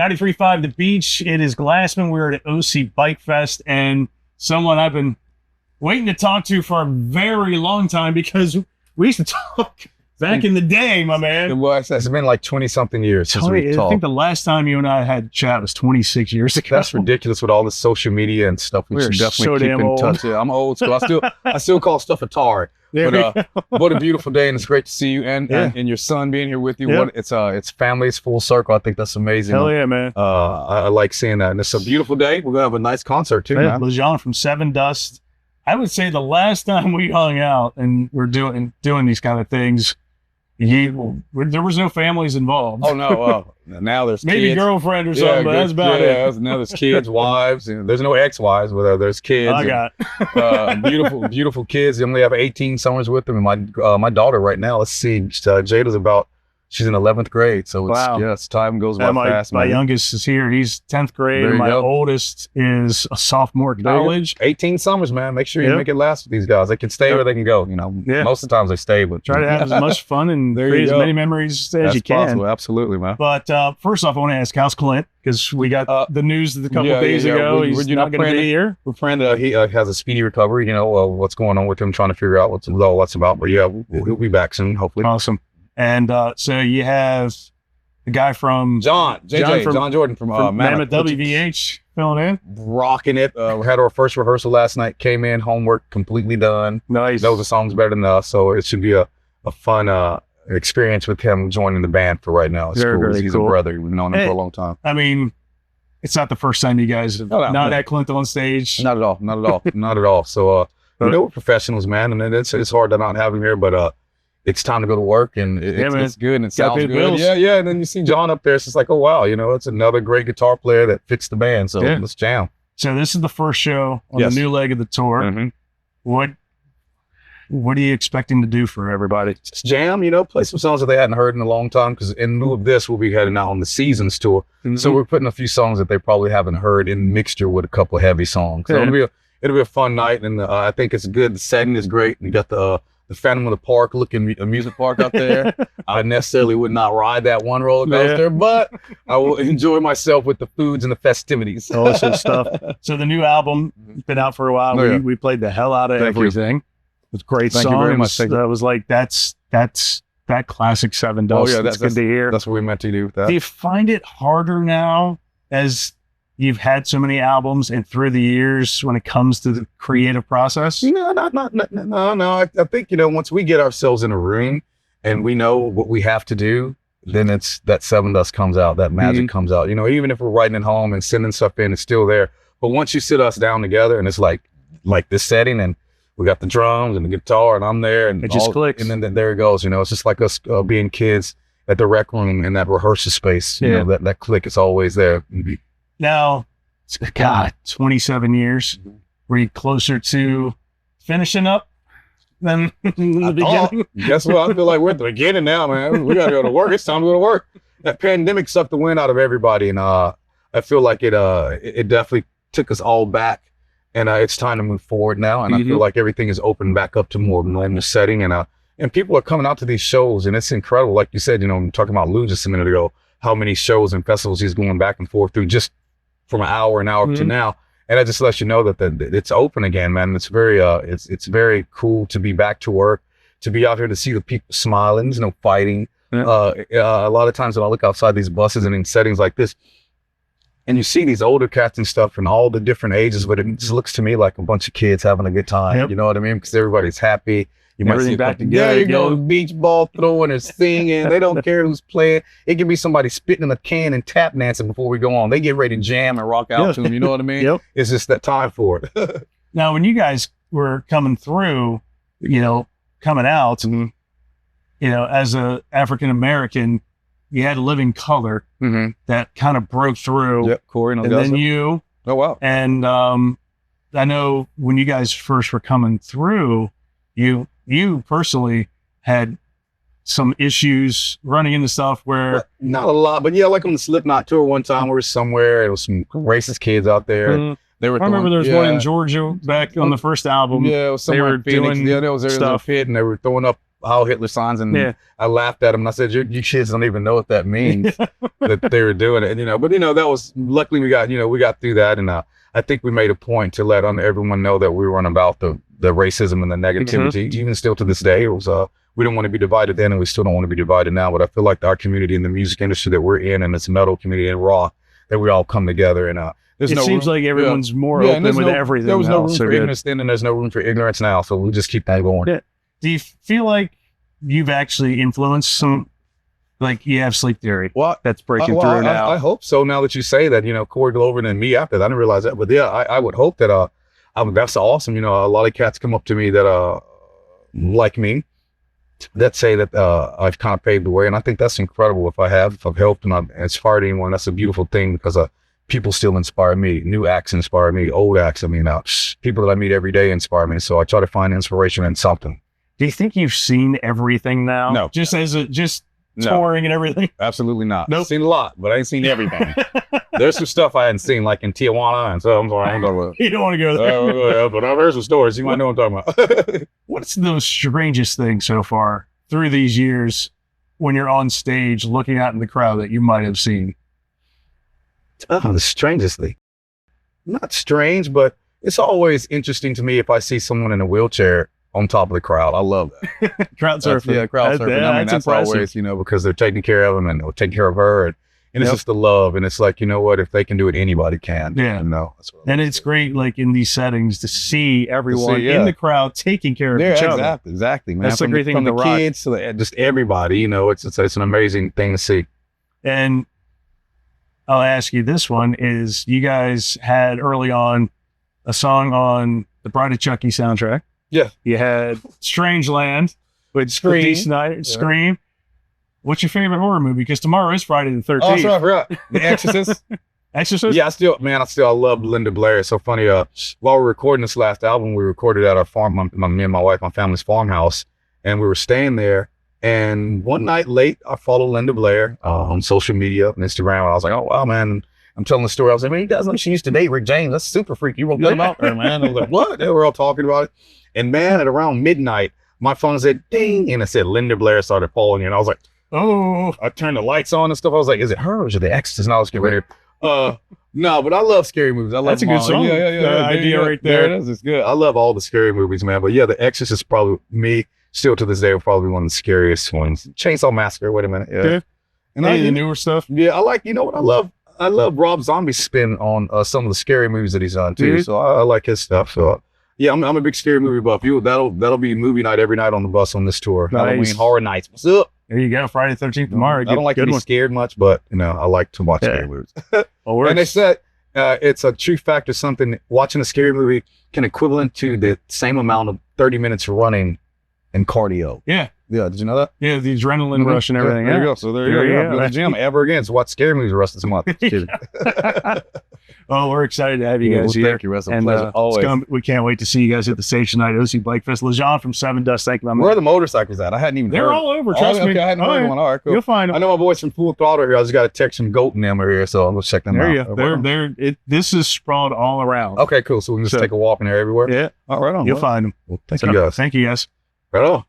93.5 The Beach. It is Glassman. We're at OC Bike Fest, and someone I've been waiting to talk to for a very long time because we used to talk back in the day, my man. It's been like 20-something years since we talked. I think the last time you and I had a chat was 26 years ago. That's ridiculous with all the social media and stuff. We're definitely keep in touch. Yeah, I'm old school. I still call stuff Atari. But what a beautiful day, and it's great to see you and your son being here with you. Yeah. It's family, it's full circle. I think that's amazing. Hell yeah, man. I like seeing that, and it's a beautiful day. We're gonna have a nice concert too. Yeah, Lajon from Sevendust. I would say the last time we hung out and we're doing these kind of things, there was no families involved. Oh no, now there's maybe kids. Girlfriend or something, but that's about it. Now there's kids, wives, and there's no ex-wives, but there's kids. I got beautiful kids. They only have 18 summers with them, and my daughter right now. Let's see, Jada's she's in 11th grade, so it's time goes by fast. My youngest is here; he's 10th grade. And my oldest is a sophomore at college. 18 summers, man. Make sure you make it last with these guys. They can stay or they can go. Most of the times they stay, but try to have as much fun and create as many memories as you can. Possible. Absolutely, man. But first off, I want to ask, how's Clint? Because we got the news a couple of days ago. He's not going to be here. We're praying that he has a speedy recovery. What's going on with him, trying to figure out what all that's about. But he'll be back soon, hopefully. Awesome. And so you have the guy from John Jordan from Mammoth WVH filling in, rocking it. We had our first rehearsal last night. Came in, homework completely done. Nice. Knows the songs better than us, so it should be a fun experience with him joining the band for right now. It's cool. He's cool. A brother. We've known him for a long time. I mean, it's not the first time you guys have not had Clint on stage. Not at all. Not at all. So we're professionals, man, and it's hard to not have him here, but it's time to go to work, and it's good, and it sounds good. Yeah. And then you see John up there. It's just like, oh, wow, it's another great guitar player that fits the band. So let's jam. So this is the first show on the new leg of the tour. Mm-hmm. What are you expecting to do for everybody? Just jam, play some songs that they hadn't heard in a long time, because in lieu of this, we'll be heading out on the Seasons tour. Mm-hmm. So we're putting a few songs that they probably haven't heard in mixture with a couple of heavy songs. So it'll be a fun night, and I think it's good. The setting is great. We got the Phantom of the Park looking amusement park out there. I necessarily would not ride that one roller coaster, but I will enjoy myself with the foods and the festivities. Awesome stuff. So the new album, been out for a while. We played the hell out of everything. It was a great song. Thank you very much. That was like, that's that classic Sevendust. Oh yeah, that's good to hear. That's what we meant to do with that. Do you find it harder now as you've had so many albums and through the years when it comes to the creative process? No. I think, once we get ourselves in a room and we know what we have to do, then it's that Sevendust comes out, that magic comes out. Even if we're writing at home and sending stuff in, it's still there. But once you sit us down together and it's like this setting, and we got the drums and the guitar, and I'm there, and it just clicks. And then there it goes. It's just like us being kids at the rec room in that rehearsal space. That click is always there. Now, God, 27 years. Were you closer to finishing up than the beginning? Guess what? I feel like we're at the beginning now, man. We got to go to work. It's time to go to work. That pandemic sucked the wind out of everybody, and I feel like it definitely took us all back, and it's time to move forward now. And I feel like everything is opened back up to more normal setting, and people are coming out to these shows, and it's incredible. Like you said, talking about Lou just a minute ago, how many shows and festivals he's going back and forth through just from an hour to now, and that just lets you know that it's open again, man. It's very it's very cool to be back to work, to be out here, to see the people smiling, fighting. A lot of times when I look outside these buses and in settings like this, and you see these older cats and stuff and all the different ages, but it just looks to me like a bunch of kids having a good time. You know what I mean? Because everybody's happy. You might see back together. There you go, beach ball throwing or singing. They don't care who's playing. It can be somebody spitting in a can and tap dancing before we go on. They get ready to jam and rock out to them. You know what I mean? It's just that time for it. Now, when you guys were coming through, coming out, as a African American, you had Living Color that kind of broke through. Yep, Corey and then you. Oh wow! And I know when you guys first were coming through, you personally had some issues running into stuff where... Not a lot, but like on the Slipknot tour one time, we were somewhere, there was some racist kids out there. I remember there was one in Georgia back on the first album. Yeah, it was somewhere in Phoenix. Doing there was stuff hit, and they were throwing up Heil Hitler signs, and I laughed at him and I said, you kids don't even know what that means that they were doing it. And, but that was, luckily we got through that. And I think we made a point to let everyone know that we weren't about the racism and the negativity. Even still to this day, it was, we don't want to be divided then, and we still don't want to be divided now. But I feel like our community in the music industry that we're in, and it's metal community and rock, that we all come together. And it seems like everyone's more open with everything. There was no room for ignorance then, and there's no room for ignorance now. So we just keep that going. Yeah. Do you feel like you've actually influenced some, like you have Sleep Theory that's breaking through now? I hope so. Now that you say that, Corey Glover and me after that, I didn't realize that. But yeah, I would hope that that's awesome. A lot of cats come up to me that like me, that say that I've kind of paved the way, and I think that's incredible. If I've helped and I've inspired anyone, that's a beautiful thing, because people still inspire me. New acts inspire me. Old acts, people that I meet every day inspire me. So I try to find inspiration in something. Do you think you've seen everything now? No. Just touring and everything? Absolutely not. Nope. I've seen a lot, but I ain't seen everything. There's some stuff I hadn't seen, like in Tijuana, and so I'm sorry. You don't want to go there. But I've heard some stories. You might know what I'm talking about. What's the strangest thing so far through these years when you're on stage looking out in the crowd that you might have seen? Oh, the strangest thing. Not strange, but it's always interesting to me if I see someone in a wheelchair on top of the crowd. I love that. Crowd surfing. Crowd surfing. That's always, because they're taking care of them and they're taking care of her. And it's just the love. And it's like, what, if they can do it, anybody can. Yeah. And it's great, like in these settings, to see everyone in the crowd taking care of each other. Exactly, man. That's the great thing from with the rock. kids to just everybody, it's an amazing thing to see. And I'll ask you this one is, you guys had early on a song on the Bride of Chucky soundtrack. Yeah. You had Strange Land with Scream. What's your favorite horror movie? Because tomorrow is Friday the 13th. Oh, sorry, I forgot. The Exorcist. Exorcist? Yeah, I love Linda Blair. It's so funny. While we were recording this last album, we recorded at our farm, me and my wife, my family's farmhouse, and we were staying there. And one night late, I followed Linda Blair on social media, on Instagram. And I was like, oh, wow, man. I'm telling the story. I was like, man, you guys know she used to date Rick James. That's super freaky. You wrote that about her, man. I was like, what? They were all talking about it. And man, at around midnight, my phone said ding, and it said Linda Blair started following you. And I was like, oh, I turned the lights on and stuff. I was like, is it her or is it the Exorcist? And I was getting ready. No, but I love scary movies. That's a good song. Yeah. Idea right there. There it is. It's good. I love all the scary movies, man. But yeah, the Exorcist is probably me. Still to this day, will probably one of the scariest ones. Chainsaw Massacre. Wait a minute. Yeah. And the newer stuff. Yeah, I like. What I love. I love Rob Zombie's spin on some of the scary movies that he's done too. So I like his stuff. So yeah, I'm a big scary movie buff. That'll be movie night every night on the bus on this tour. Nice. Halloween Horror Nights. What's up? There you go. Friday the 13th tomorrow. I don't like to be scared much, but I like to watch scary movies. And they said it's a true factor. Something watching a scary movie can equivalent to the same amount of 30 minutes running and cardio. Yeah. Did you know that? Yeah, the adrenaline rush and everything. There you go. So there you go. Go to the gym ever again. So watch scary movies the rest of this month. Well, we're excited to have you guys here. Thank you, Russ. And pleasure. Always. We can't wait to see you guys at the stage tonight. OC Bike Fest. Lajon from Sevendust. Thank you, my man. Where are the motorcycles at? I hadn't even heard. They're all over. Trust me. Okay, I hadn't heard one. All right, cool. You'll find them. I know my boys from Full Throttle here. I just got a text from Goat and them are here, so I'll go check them out. There you go. This is sprawled all around. Okay, cool. So we can just take a walk in there everywhere. Yeah. All right on. You'll find them. Well, thank you guys. Thank you guys. Right on.